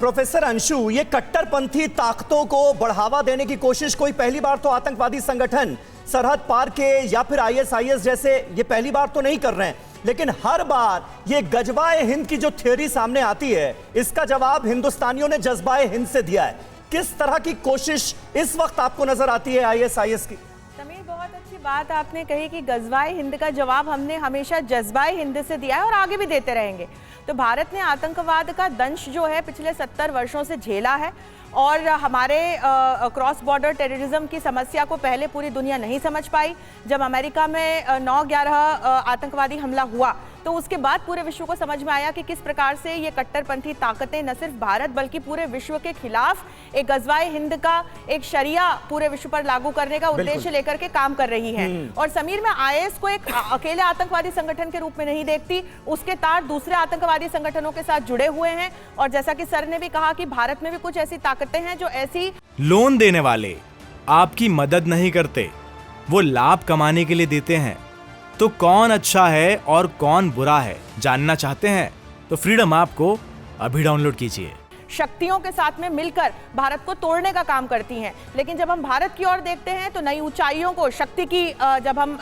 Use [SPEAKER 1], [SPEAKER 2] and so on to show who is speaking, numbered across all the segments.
[SPEAKER 1] Professor Anshu, ये कट्टरपंथी ताकतों को बढ़ावा देने की कोशिश कोई पहली बार तो आतंकवादी संगठन सरहद पार के या फिर आईएसआईएस जैसे ये पहली बार तो नहीं कर रहे हैं, लेकिन हर बार ये गजबाए हिंद की जो थ्योरी सामने आती है, इसका जवाब हिंदुस्तानियों ने जज्बाए हिंद से दिया है। किस तरह की कोशिश इस वक्त आपको नजर आती है आईएसआईएस की?
[SPEAKER 2] समीर, बहुत अच्छी बात आपने कही कि गजबाए हिंद का जवाब हमने हमेशा जज्बाए हिंद से दिया है और आगे भी देते रहेंगे। तो भारत ने आतंकवाद का दंश जो है पिछले 70 वर्षों से झेला है और हमारे क्रॉस बॉर्डर टेररिज्म की समस्या को पहले पूरी दुनिया नहीं समझ पाई। जब अमेरिका में 9/11 आतंकवादी हमला हुआ तो उसके बाद पूरे विश्व को समझ में आया कि किस प्रकार से ये कट्टरपंथी ताकतें न सिर्फ भारत बल्कि पूरे विश्व के खिलाफ एक गजवाए हिंद का एक शरिया पूरे विश्व पर लागू करने का उद्देश्य लेकर के काम कर रही है। और समीर, मैं आईएस को एक अकेले आतंकवादी संगठन के रूप में नहीं देखती, उसके तार दूसरे आतंकवादी संगठनों के साथ जुड़े हुए हैं। और जैसा कि सर ने भी कहा कि भारत में भी कुछ ऐसी ताकतें हैं जो ऐसी
[SPEAKER 3] लोन देने वाले आपकी मदद नहीं करते, वो लाभ कमाने के लिए देते हैं। तो कौन अच्छा है और कौन बुरा है जानना चाहते हैं तो फ्रीडम ऐप को अभी डाउनलोड कीजिए।
[SPEAKER 2] शक्तियों के साथ में मिलकर भारत को तोड़ने का काम करती हैं, लेकिन जब हम भारत की ओर देखते हैं तो नई ऊंचाइयों को शक्ति की जब हम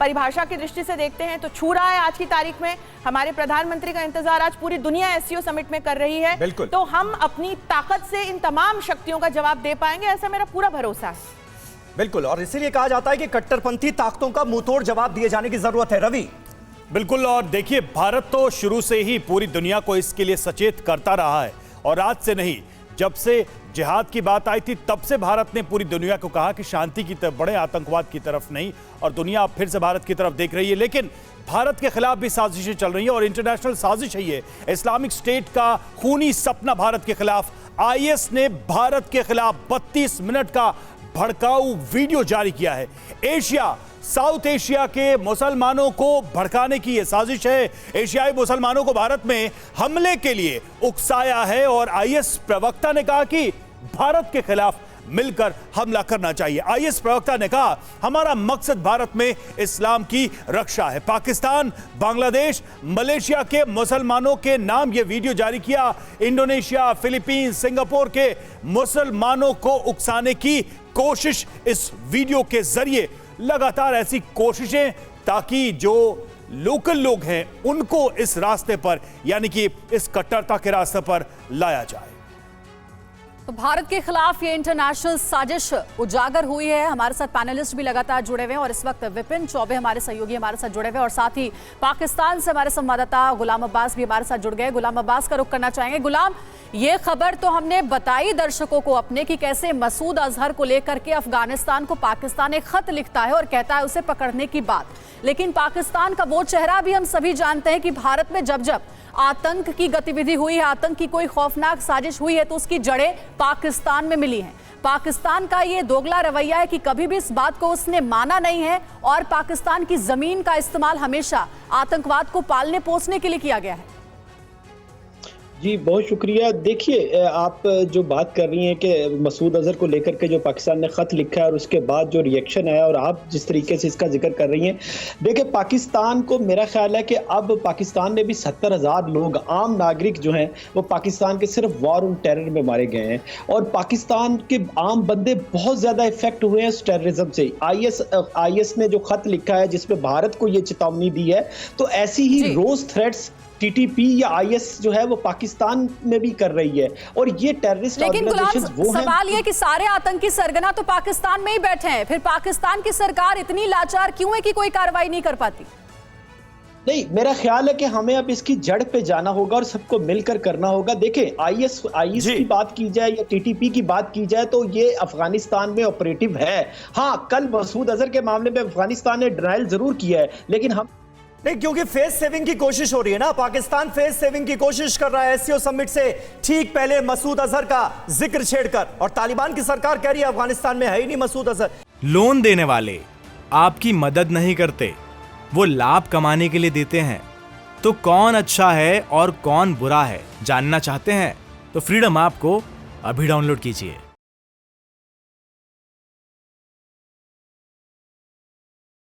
[SPEAKER 2] परिभाषा की दृष्टि से देखते हैं तो छू रहा है। आज की तारीख में हमारे प्रधानमंत्री का इंतजार आज पूरी दुनिया एससीओ समिट में कर रही है। तो हम अपनी ताकत से इन तमाम शक्तियों का जवाब दे पाएंगे, ऐसा मेरा पूरा भरोसा है।
[SPEAKER 1] बिल्कुल, और इसीलिए कहा जाता है कि कट्टरपंथी ताकतों का मुंहतोड़ जवाब दिए जाने की जरूरत है। रवि,
[SPEAKER 4] बिल्कुल, और देखिए भारत तो शुरू से ही पूरी दुनिया को इसके लिए सचेत करता रहा है और आज से नहीं, जब से जिहाद की बात आई थी तब से भारत ने पूरी दुनिया को कहा कि शांति की तरफ बढ़े, आतंकवाद की तरफ नहीं। और दुनिया अब फिर से भारत की तरफ देख रही है, लेकिन भारत के खिलाफ भी साजिशें चल रही हैं और इंटरनेशनल साजिश है ये। इस्लामिक स्टेट का खूनी सपना भारत के खिलाफ, आईएस ने भारत के खिलाफ 32 मिनट का भड़काऊ वीडियो जारी किया है। साउथ एशिया के मुसलमानों को भड़काने की यह साजिश है। एशियाई मुसलमानों को भारत में हमले के लिए उकसाया है और आईएस प्रवक्ता ने कहा कि भारत के खिलाफ मिलकर हमला करना चाहिए। आईएस प्रवक्ता ने कहा, हमारा मकसद भारत में इस्लाम की रक्षा है। पाकिस्तान, बांग्लादेश, मलेशिया के मुसलमानों के नाम यह वीडियो जारी किया। इंडोनेशिया, फिलीपींस, सिंगापुर के मुसलमानों को उकसाने की कोशिश इस वीडियो के जरिए। लगातार ऐसी कोशिशें ताकि जो लोकल लोग हैं उनको इस रास्ते पर, यानी कि इस कट्टरता के रास्ते पर लाया जाए।
[SPEAKER 5] तो भारत के खिलाफ ये इंटरनेशनल साजिश उजागर हुई है। हमारे साथ पैनलिस्ट भी लगातार जुड़े हुए हैं और इस वक्त विपिन चौबे हमारे सहयोगी हमारे साथ जुड़े हुए हैं और साथ ही पाकिस्तान से हमारे संवाददाता गुलाम अब्बास भी हमारे साथ जुड़ गए। गुलाम अब्बास का रुख करना चाहेंगे। गुलाम, ये खबर तो हमने बताई दर्शकों को अपने कि कैसे मसूद अजहर को लेकर के अफगानिस्तान को पाकिस्तान एक खत लिखता है और कहता है उसे पकड़ने की बात, लेकिन पाकिस्तान का वो चेहरा भी हम सभी जानते हैं कि भारत में जब जब आतंक की गतिविधि हुई है, आतंक की कोई खौफनाक साजिश हुई है तो उसकी जड़ें पाकिस्तान में मिली हैं। पाकिस्तान का ये दोगला रवैया है कि कभी भी इस बात को उसने माना नहीं है और पाकिस्तान की जमीन का इस्तेमाल हमेशा आतंकवाद को पालने पोसने के लिए किया गया है।
[SPEAKER 6] जी बहुत शुक्रिया। देखिए, आप जो बात कर रही हैं कि मसूद अजहर को लेकर के जो पाकिस्तान ने ख़त लिखा है और उसके बाद जो रिएक्शन आया और आप जिस तरीके से इसका जिक्र कर रही हैं, देखिए पाकिस्तान को मेरा ख्याल है कि अब पाकिस्तान में भी 70,000 लोग आम नागरिक जो हैं वो पाकिस्तान के सिर्फ वॉर ऑन टेरर में मारे गए हैं और पाकिस्तान के आम बंदे बहुत ज़्यादा इफेक्ट हुए हैं उस टेररिज्म से। आईएस ने जो ख़त लिखा है जिसमें भारत को ये चेतावनी दी है, तो ऐसी ही रोज थ्रेट्स टीटीपी या आईएस जो है वो पाकिस्तान में भी कर रही है और ये टेररिस्ट ऑर्गेनाइजेशंस वो हैं।
[SPEAKER 5] सवाल ये कि सारे आतंकी सरगना तो पाकिस्तान में ही बैठे हैं, फिर पाकिस्तान की सरकार इतनी लाचार क्यों है कि कोई कार्रवाई नहीं कर पाती?
[SPEAKER 6] नहीं, मेरा ख्याल है कि हमें अब इसकी जड़ पे जाना होगा और सबको मिलकर करना होगा। देखें, आईएस की बात की जाए या टीटीपी की बात की जाए तो ये अफगानिस्तान में ऑपरेटिव है। हाँ, कल मसूद अजहर के मामले में अफगानिस्तान ने डिनाइल जरूर किया है, लेकिन हम
[SPEAKER 1] नहीं, क्योंकि फेस सेविंग की कोशिश हो रही है ना, पाकिस्तान फेस सेविंग की कोशिश कर रहा है एससीओ समिट से ठीक पहले मसूद अजहर का जिक्र छेड़कर, और तालिबान की सरकार कह रही है अफगानिस्तान में है ही नहीं मसूद अजहर।
[SPEAKER 3] लोन देने वाले आपकी मदद नहीं करते, वो लाभ कमाने के लिए देते हैं। तो कौन अच्छा है और कौन बुरा है जानना चाहते हैं तो फ्रीडम ऐप को अभी डाउनलोड कीजिए।